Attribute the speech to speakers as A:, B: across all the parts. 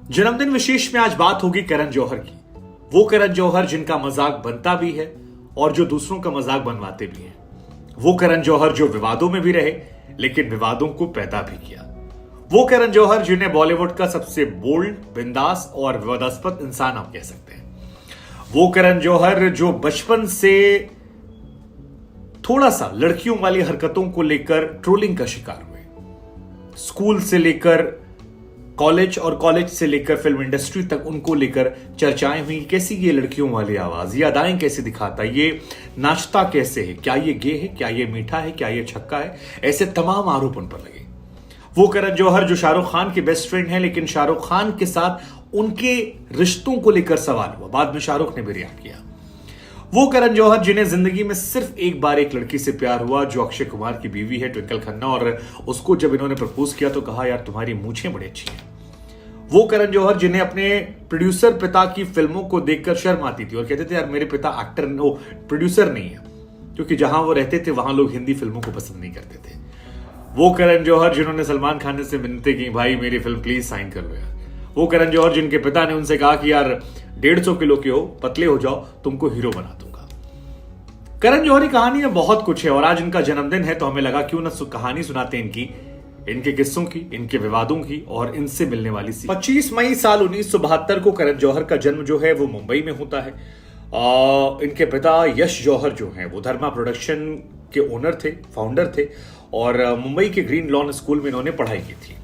A: जन्मदिन विशेष में आज बात होगी करण जौहर की। वो करण जौहर जिनका मजाक बनता भी है और जो दूसरों का मजाक बनवाते भी हैं। वो करण जौहर जो विवादों में भी रहे लेकिन विवादों को पैदा भी किया। वो करण जौहर जिन्हें बॉलीवुड का सबसे बोल्ड, बिंदास और विवादास्पद इंसान आप कह सकते हैं। वो करण जौहर जो बचपन से थोड़ा सा लड़कियों वाली हरकतों को लेकर ट्रोलिंग का शिकार हुए। स्कूल से लेकर कॉलेज और कॉलेज से लेकर फिल्म इंडस्ट्री तक उनको लेकर चर्चाएं हुई। कैसी ये लड़कियों वाली आवाज, ये अदाएं कैसे दिखाता, ये नाचता कैसे है, क्या ये गे है, क्या ये मीठा है, क्या ये छक्का है, ऐसे तमाम आरोप उन पर लगे। वो करण जौहर जो शाहरुख खान के बेस्ट फ्रेंड हैं, लेकिन शाहरुख खान के साथ उनके रिश्तों को लेकर सवाल हुआ। बाद में शाहरुख ने भी रिएक्ट किया। वो करण जौहर जिन्हें जिंदगी में सिर्फ एक बार एक लड़की से प्यार हुआ जो अक्षय कुमार की बीवी है, ट्विंकल खन्ना, और उसको जब इन्होंने प्रपोज किया तो कहा यार तुम्हारी मूछें बड़ी अच्छी हैं। वो करण जौहर जिन्हें अपने प्रोड्यूसर पिता की फिल्मों को देखकर शर्म आती थी और कहते थे यार मेरे पिता एक्टर प्रोड्यूसर नहीं है, क्योंकि जहां वो रहते थे वहां लोग हिंदी फिल्मों को पसंद नहीं करते थे। वो करण जौहर जिन्होंने सलमान खान से मिन्नतें की, भाई मेरी फिल्म प्लीज साइन कर लो यार। वो करण जौहर जिनके पिता ने उनसे कहा कि यार 150 किलो के हो, पतले हो जाओ, तुमको हीरो बना दूंगा। करण जौहर की कहानी में बहुत कुछ है और आज इनका जन्मदिन है तो हमें लगा क्यों ना कहानी सुनाते इनकी, इनके किस्सों की, इनके विवादों की और इनसे मिलने वाली सी। 25 मई साल 1972 को करण जौहर का जन्म जो है वो मुंबई में होता है। इनके पिता यश जौहर जो हैं वो धर्मा प्रोडक्शन के ओनर थे, फाउंडर थे और मुंबई के ग्रीन लॉन स्कूल में इन्होंने पढ़ाई की थी।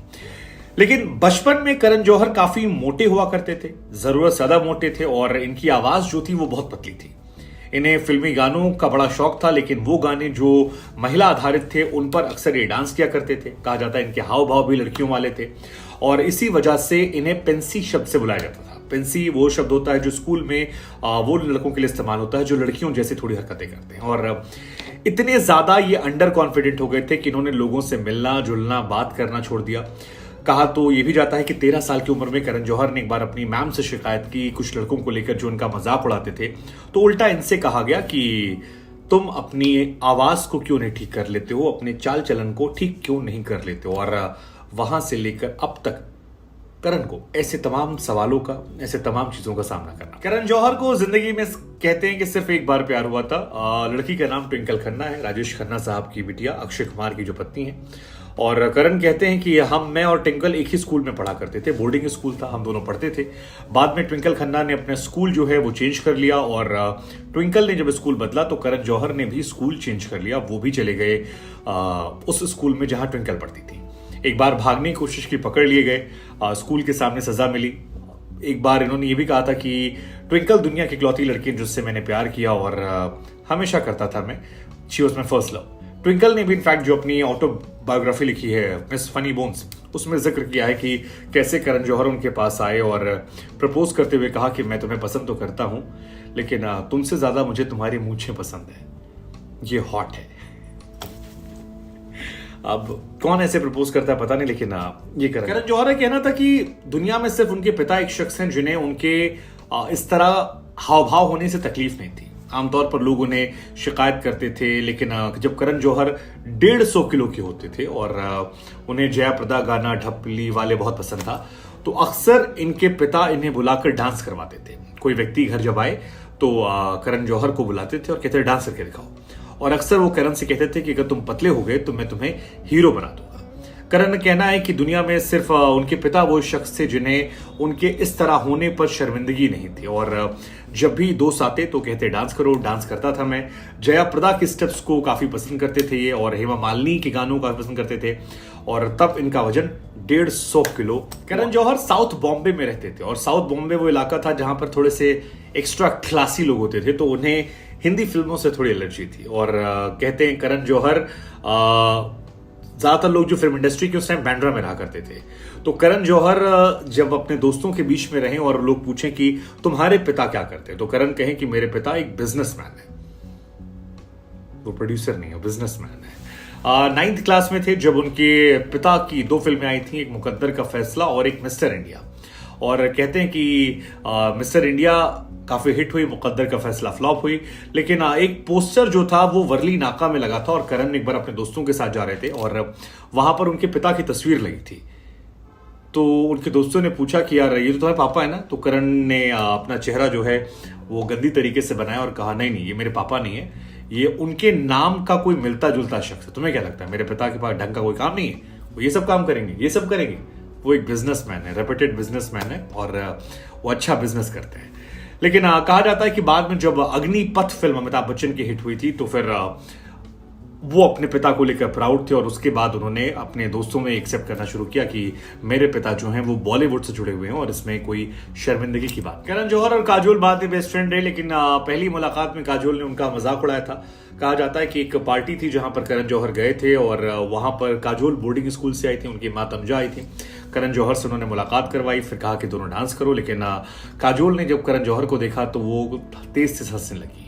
A: लेकिन बचपन में करण जौहर काफी मोटे हुआ करते थे, जरूरत ज्यादा मोटे थे और इनकी आवाज जो थी वो बहुत पतली थी। इन्हें फिल्मी गानों का बड़ा शौक था, लेकिन वो गाने जो महिला आधारित थे उन पर अक्सर ये डांस किया करते थे। कहा जाता है इनके हाव भाव भी लड़कियों वाले थे और इसी वजह से इन्हें पेंसी शब्द से बुलाया जाता था। पेंसी वो शब्द होता है जो स्कूल में वो लड़कों के लिए इस्तेमाल होता है जो लड़कियों जैसे थोड़ी हरकतें करते हैं। और इतने ज्यादा ये अंडर कॉन्फिडेंट हो गए थे कि इन्होंने लोगों से मिलना जुलना, बात करना छोड़ दिया। कहा तो ये भी जाता है कि 13 साल की उम्र में करण जौहर ने एक बार अपनी मैम से शिकायत की कुछ लड़कों को लेकर जो उनका मजाक उड़ाते थे, तो उल्टा इनसे कहा गया कि तुम अपनी आवाज को क्यों नहीं ठीक कर लेते हो, अपने चाल चलन को ठीक क्यों नहीं कर लेते हो। और वहां से लेकर अब तक करण को ऐसे तमाम सवालों का, ऐसे तमाम चीजों का सामना करना। करण जौहर को जिंदगी में कहते हैं कि सिर्फ एक बार प्यार हुआ था। लड़की का नाम ट्विंकल खन्ना है, राजेश खन्ना साहब की बिटिया, अक्षय कुमार की जो पत्नी है। और करण कहते हैं कि मैं और ट्विंकल एक ही स्कूल में पढ़ा करते थे, बोर्डिंग स्कूल था, हम दोनों पढ़ते थे। बाद में ट्विंकल खन्ना ने अपना स्कूल जो है वो चेंज कर लिया और ट्विंकल ने जब स्कूल बदला तो करण जौहर ने भी स्कूल चेंज कर लिया। वो भी चले गए उस स्कूल में जहां ट्विंकल पढ़ती थी। एक बार भागने की कोशिश की, पकड़ लिए गए, स्कूल के सामने सजा मिली। एक बार इन्होंने ये भी कहा था कि ट्विंकल दुनिया की इकलौती लड़की जिससे मैंने प्यार किया और हमेशा करता था मैं, she was my first love. Twinkle ने भी इनफैक्ट जो अपनी ऑटोबायोग्राफी लिखी है मिस फनी बोन्स, उसमें जिक्र किया है कि कैसे करण जौहर उनके पास आए और प्रपोज करते हुए कहा कि मैं तुम्हें पसंद तो करता हूं लेकिन तुमसे ज्यादा मुझे तुम्हारी मूंछें पसंद है, ये हॉट है। अब कौन ऐसे प्रपोज करता है पता नहीं, लेकिन ये करण जौहर का कहना था कि दुनिया में सिर्फ उनके पिता एक शख्स हैं जिन्हें उनके इस तरह हाव भाव होने से तकलीफ नहीं थी। आमतौर पर लोग उन्हें शिकायत करते थे, लेकिन जब करण जौहर 150 किलो के होते थे और उन्हें जया प्रदा गाना ढपली वाले बहुत पसंद था, तो अक्सर इनके पिता इन्हें बुलाकर डांस करवाते थे। कोई व्यक्ति घर जब आए तो करण जौहर को बुलाते थे और कहते थे डांस करके दिखाओ। और अक्सर वो करण से कहते थे कि अगर तुम पतले हो गए तो मैं तुम्हें हीरो बना दूंगा। करण का कहना है कि दुनिया में सिर्फ उनके पिता वो शख्स थे जिन्हें उनके इस तरह होने पर शर्मिंदगी नहीं थी और जब भी दोस्त आते तो कहते डांस करो, डांस करता था मैं। जया प्रदा के स्टेप्स को काफी पसंद करते थे ये और हेमा मालिनी के गानों को काफी पसंद करते थे और तब इनका वजन 150 किलो। करण जौहर साउथ बॉम्बे में रहते थे और साउथ बॉम्बे वो इलाका था जहां पर थोड़े से एक्स्ट्रा क्लासी लोग होते थे, तो उन्हें हिंदी फिल्मों से थोड़ी एलर्जी थी। और कहते हैं करण जौहर ज्यादातर लोग जो फिल्म इंडस्ट्री के उस टाइम बांद्रा में रहा करते थे, तो करण जौहर जब अपने दोस्तों के बीच में रहे और लोग पूछें कि तुम्हारे पिता क्या करते हैं, तो करण कहें कि मेरे पिता एक बिजनेसमैन है, वो प्रोड्यूसर नहीं है, बिजनेसमैन है। 9th क्लास में थे जब उनके पिता की 2 फिल्में आई थी, एक मुकद्दर का फैसला और एक मिस्टर इंडिया। और कहते हैं कि मिस्टर इंडिया काफी हिट हुई, मुकद्दर का फैसला फ्लॉप हुई, लेकिन एक पोस्टर जो था वो वर्ली नाका में लगा था और करण एक बार अपने दोस्तों के साथ जा रहे थे और वहां पर उनके पिता की तस्वीर लगी थी। तो उनके दोस्तों ने पूछा कि यार ये तो तुम्हारे पापा है ना। तो करण ने अपना चेहरा जो है वो गंदी तरीके से बनाया और कहा नहीं नहीं, ये मेरे पापा नहीं है, ये उनके नाम का कोई मिलता जुलता शख्स है। तुम्हें क्या लगता है मेरे पिता के पास ढंग का कोई काम नहीं है, वो ये सब काम करेंगे, ये सब करेंगे? वो एक बिजनेसमैन है, रेप्यूटेड बिजनेसमैन है और वो अच्छा बिजनेस करते हैं। लेकिन कहा जाता है कि बाद में जब अग्निपथ फिल्म अमिताभ बच्चन की हिट हुई थी तो फिर वो अपने पिता को लेकर प्राउड थे और उसके बाद उन्होंने अपने दोस्तों में एक्सेप्ट करना शुरू किया कि मेरे पिता जो हैं वो बॉलीवुड से जुड़े हुए हैं और इसमें कोई शर्मिंदगी की बात। करण जौहर और काजोल बाद में बेस्ट फ्रेंड रहे, लेकिन पहली मुलाकात में काजोल ने उनका मजाक उड़ाया था। कहा जाता है कि एक पार्टी थी जहां पर करण जौहर गए थे और वहां पर काजोल बोर्डिंग स्कूल से आई थी, उनकी माँ तनुजा आई थी। करण जौहर से उन्होंने मुलाकात करवाई, फिर कहा कि दोनों डांस करो, लेकिन काजोल ने जब करण जौहर को देखा तो वो तेज से हंसने लगी।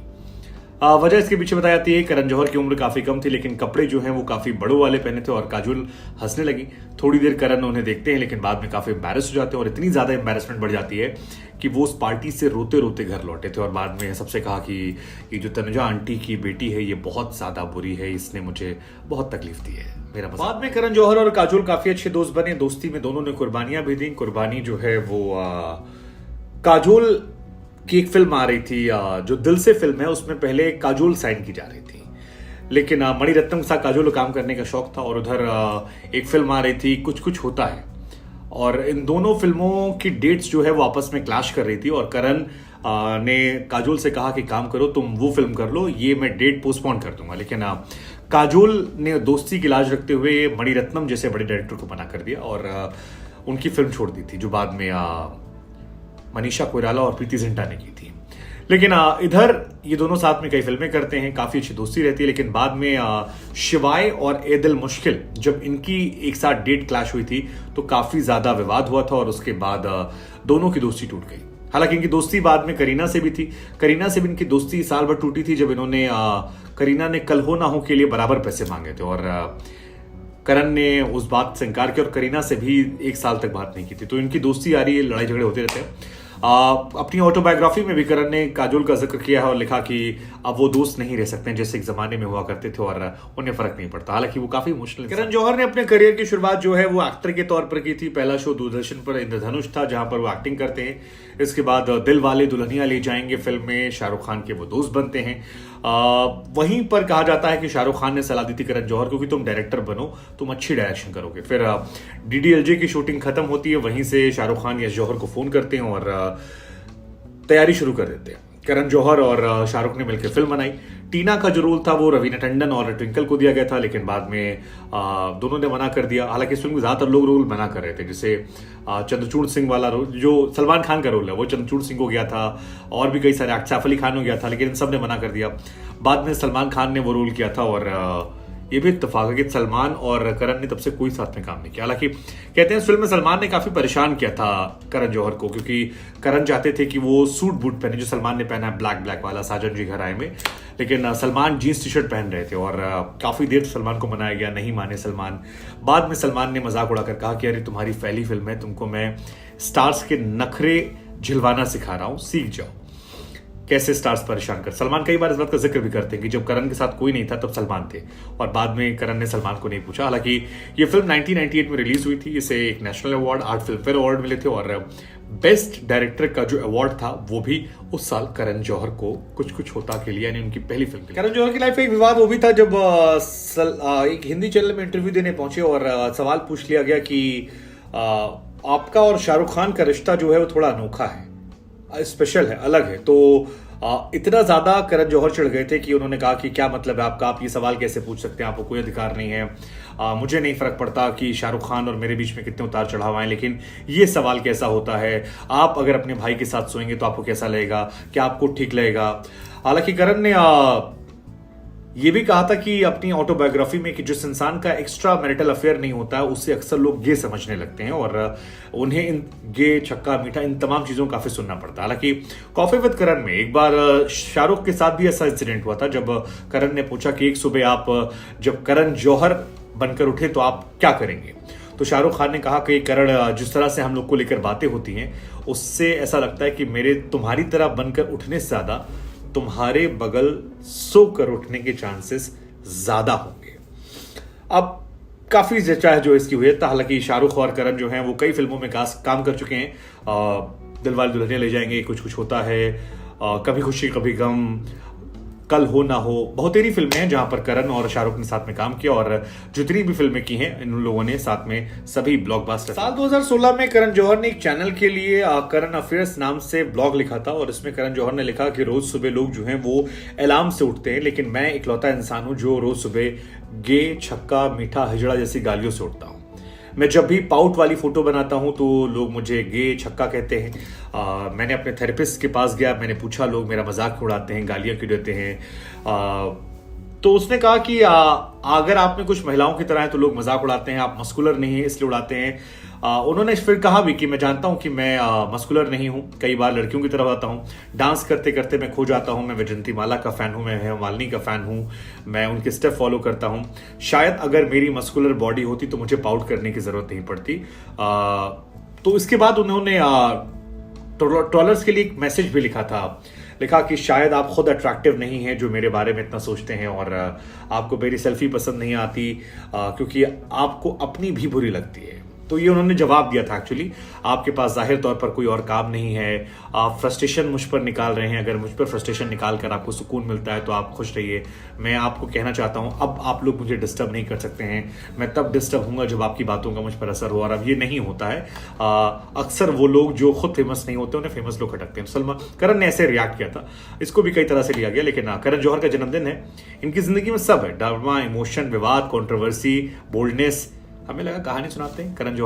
A: वजह इसके पीछे बताई जाती है करण जौहर की उम्र काफी कम थी, लेकिन कपड़े जो हैं वो काफी बड़ों वाले पहने थे और काजोल हंसने लगी। थोड़ी देर करण उन्हें देखते हैं, लेकिन बाद में काफी एम्बैरेस हो जाते हैं और इतनी ज्यादा एम्बैरेसमेंट बढ़ जाती है कि वो उस पार्टी से रोते रोते घर लौटे थे और बाद में सबसे कहा कि ये जो तनुजा आंटी की बेटी है ये बहुत ज्यादा बुरी है, इसने मुझे बहुत तकलीफ दी है। मेरा बाद में करण जौहर और काजोल काफी अच्छे दोस्त बने। दोस्ती में दोनों ने कुर्बानियां भी दी। कुर्बानी जो है वो काजोल की एक फिल्म आ रही थी जो दिल से फिल्म है, उसमें पहले काजोल साइन की जा रही थी, लेकिन मणिरत्नम के साथ काजोल को काम करने का शौक था और उधर एक फिल्म आ रही थी कुछ कुछ होता है, और इन दोनों फिल्मों की डेट्स जो है वो आपस में क्लैश कर रही थी और करण ने काजोल से कहा कि काम करो तुम वो फिल्म कर लो, ये मैं डेट पोस्टपोन कर दूंगा। लेकिन काजोल ने दोस्ती की लाज रखते हुए मणिरत्नम जैसे बड़े डायरेक्टर को मना कर दिया और उनकी फिल्म छोड़ दी थी, जो बाद में मनीषा कोइराला और प्रीति जिंटा ने की थी। लेकिन इधर ये दोनों साथ में कई फिल्में करते हैं, काफी अच्छी दोस्ती रहती है। लेकिन बाद में शिवाय और ए दिल मुश्किल जब इनकी एक साथ डेट क्लैश हुई थी तो काफी ज्यादा विवाद हुआ था और उसके बाद दोनों की दोस्ती टूट गई। हालांकि इनकी दोस्ती बाद में करीना से भी थी। करीना से भी इनकी दोस्ती साल भर टूटी थी जब इन्होंने करीना ने कल हो ना हो के लिए बराबर पैसे मांगे थे और करण ने उस बात से इनकार किया और करीना से भी एक साल तक बात नहीं की थी। तो इनकी दोस्ती आ रही है, लड़ाई झगड़े होते रहते हैं। अपनी ऑटोबायोग्राफी में भी करण ने काजोल का जिक्र किया है और लिखा कि अब वो दोस्त नहीं रह सकते जैसे एक जमाने में हुआ करते थे और उन्हें फर्क नहीं पड़ता। हालांकि वो काफी मुश्किल। करण जौहर ने अपने करियर की शुरुआत जो है वो एक्टर के तौर पर की थी। पहला शो दूरदर्शन पर इंद्रधनुष था जहां पर वो एक्टिंग करते हैं। इसके बाद दिल वाले दुल्हनिया ले जाएंगे फिल्म में शाहरुख खान के वो दोस्त बनते हैं। वहीं पर कहा जाता है कि शाहरुख खान ने सलाह दी थी करण जौहर को कि तुम डायरेक्टर बनो, तुम अच्छी डायरेक्शन करोगे। फिर डीडीएलजे की शूटिंग खत्म होती है, वहीं से शाहरुख खान यश जौहर को फोन करते हैं और तैयारी शुरू कर देते हैं। करण जौहर और शाहरुख ने मिलकर फिल्म बनाई। टीना का जो रोल था वो रवीना टंडन और ट्विंकल को दिया गया था, लेकिन बाद में दोनों ने मना कर दिया। हालांकि इस फिल्म में ज्यादातर लोग रोल मना कर रहे थे, जैसे चंद्रचूड़ सिंह वाला रोल जो सलमान खान का रोल है वो चंद्रचूड़ सिंह को गया था और भी कई सारे सैफ अली खान हो गया था, लेकिन इन सब ने मना कर दिया। बाद में सलमान खान ने वो रोल किया था और ये भी इत्तेफाक है कि सलमान और करण ने तब से कोई साथ में काम नहीं किया। हालांकि कहते हैं इस फिल्म में सलमान ने काफी परेशान किया था करण जौहर को, क्योंकि करण चाहते थे कि वो सूट बूट पहने जो सलमान ने पहना है ब्लैक वाला साजन जी घर आए में, लेकिन सलमान जीन्स टी शर्ट पहन रहे थे और काफी देर सलमान को मनाया गया, नहीं माने सलमान। बाद में सलमान ने मजाक उड़ाकर कहा कि अरे तुम्हारी पहली फिल्म है, तुमको मैं स्टार्स के नखरे झिलवाना सिखा रहा हूं, सीख जाओ कैसे स्टार्स परेशान कर। सलमान कई बार इस बात का जिक्र भी करते हैं कि जब करण के साथ कोई नहीं था तब सलमान थे और बाद में करण ने सलमान को नहीं पूछा। हालांकि ये फिल्म 1998 में रिलीज हुई थी, इसे एक national award 8 film fair award मिले थे और बेस्ट डायरेक्टर का जो अवार्ड था वो भी उस साल करण जौहर को कुछ कुछ होता के लिए, यानी उनकी पहली फिल्म के लिए। करण जौहर की लाइफ में एक विवाद वो भी था जब एक हिंदी चैनल में इंटरव्यू देने पहुंचे और सवाल पूछ लिया गया कि आपका और शाहरुख खान का रिश्ता जो है वो थोड़ा अनोखा है, स्पेशल है, अलग है। तो इतना ज्यादा करण जौहर चिढ़ गए थे कि उन्होंने कहा कि क्या मतलब है आपका, आप ये सवाल कैसे पूछ सकते हैं, आपको कोई अधिकार नहीं है। मुझे नहीं फर्क पड़ता कि शाहरुख खान और मेरे बीच में कितने उतार चढ़ाव आए, लेकिन ये सवाल कैसा होता है, आप अगर अपने भाई के साथ सोएंगे तो आपको कैसा लगेगा, क्या आपको ठीक लगेगा। हालांकि करण ने ये भी कहा था कि अपनी ऑटोबायोग्राफी में कि जिस इंसान का एक्स्ट्रा मैरिटल अफेयर नहीं होता है उससे अक्सर लोग गे समझने लगते हैं और उन्हें इन गे, छक्का, मीठा, इन तमाम चीजों को काफी सुनना पड़ता है। हालांकि कॉफी विद करण में एक बार शाहरुख के साथ भी ऐसा इंसिडेंट हुआ था जब करण ने पूछा कि एक सुबह आप जब करण जौहर बनकर उठे तो आप क्या करेंगे। तो शाहरुख खान ने कहा कि करण, जिस तरह से हम लोग को लेकर बातें होती हैं उससे ऐसा लगता है कि मेरे तुम्हारी तरह बनकर उठने से ज्यादा तुम्हारे बगल सोकर उठने के चांसेस ज्यादा होंगे। अब काफी चर्चा है जो इसकी हुई है। हालांकि शाहरुख और करण जो हैं वो कई फिल्मों में काम कर चुके हैं। दिलवाले दुल्हनिया ले जाएंगे, कुछ कुछ होता है, कभी खुशी कभी गम, कल हो ना हो, बहुत सारी फिल्में हैं जहां पर करण और शाहरुख ने साथ में काम किया और जितनी भी फिल्में की हैं इन लोगों ने साथ में सभी ब्लॉकबस्टर। साल 2016 में करण जौहर ने एक चैनल के लिए करण अफेयर्स नाम से ब्लॉग लिखा था और इसमें करण जौहर ने लिखा कि रोज सुबह लोग जो हैं वो अलार्म से उठते हैं, लेकिन मैं इकलौता इंसान हूं जो रोज सुबह गे, छक्का, मीठा, हिजड़ा जैसी गालियों से उठता हूं। मैं जब भी पाउट वाली फोटो बनाता हूं तो लोग मुझे गे, छक्का कहते हैं। मैंने अपने थेरेपिस्ट के पास गया, मैंने पूछा, लोग मेरा मजाक उड़ाते हैं, गालियां क्यों देते हैं। तो उसने कहा कि अगर आप में कुछ महिलाओं की तरह है तो लोग मजाक उड़ाते हैं, आप मस्कुलर नहीं है इसलिए उड़ाते हैं। उन्होंने फिर कहा भी कि मैं जानता हूं कि मैं मस्कुलर नहीं हूं, कई बार लड़कियों की तरफ आता हूं, डांस करते करते मैं खो जाता हूं, मैं वैजयंती माला का फैन हूं, मैं हेमा मालिनी का फैन हूं, मैं उनके स्टेप फॉलो करता हूं। शायद अगर मेरी मस्कुलर बॉडी होती तो मुझे पाउट करने की जरूरत नहीं पड़ती। तो इसके बाद उन्होंने ट्रोलर्स के लिए एक मैसेज भी लिखा कि शायद आप खुद अट्रैक्टिव नहीं हैं जो मेरे बारे में इतना सोचते हैं और आपको मेरी सेल्फी पसंद नहीं आती क्योंकि आपको अपनी भी बुरी लगती है। तो ये उन्होंने जवाब दिया था एक्चुअली, आपके पास जाहिर तौर पर कोई और काम नहीं है, आप फ्रस्ट्रेशन मुझ पर निकाल रहे हैं, अगर मुझ पर फ्रस्ट्रेशन निकाल कर आपको सुकून मिलता है तो आप खुश रहिए। मैं आपको कहना चाहता हूं अब आप लोग मुझे डिस्टर्ब नहीं कर सकते हैं, मैं तब डिस्टर्ब होऊंगा जब आपकी बातों का मुझ पर असर हो, और अब ये नहीं होता है। अक्सर वो लोग जो खुद फेमस नहीं होते उन्हें फेमस लोग खटकते हैं। सलमान करण ने ऐसे रिएक्ट किया था, इसको भी कई तरह से लिया गया, लेकिन करण जौहर का जन्मदिन है, इनकी जिंदगी में सब है, ड्रामा, इमोशन, विवाद, कॉन्ट्रोवर्सी, बोल्डनेस। हमें लगा कहानी सुनाते हैं करण जौहर।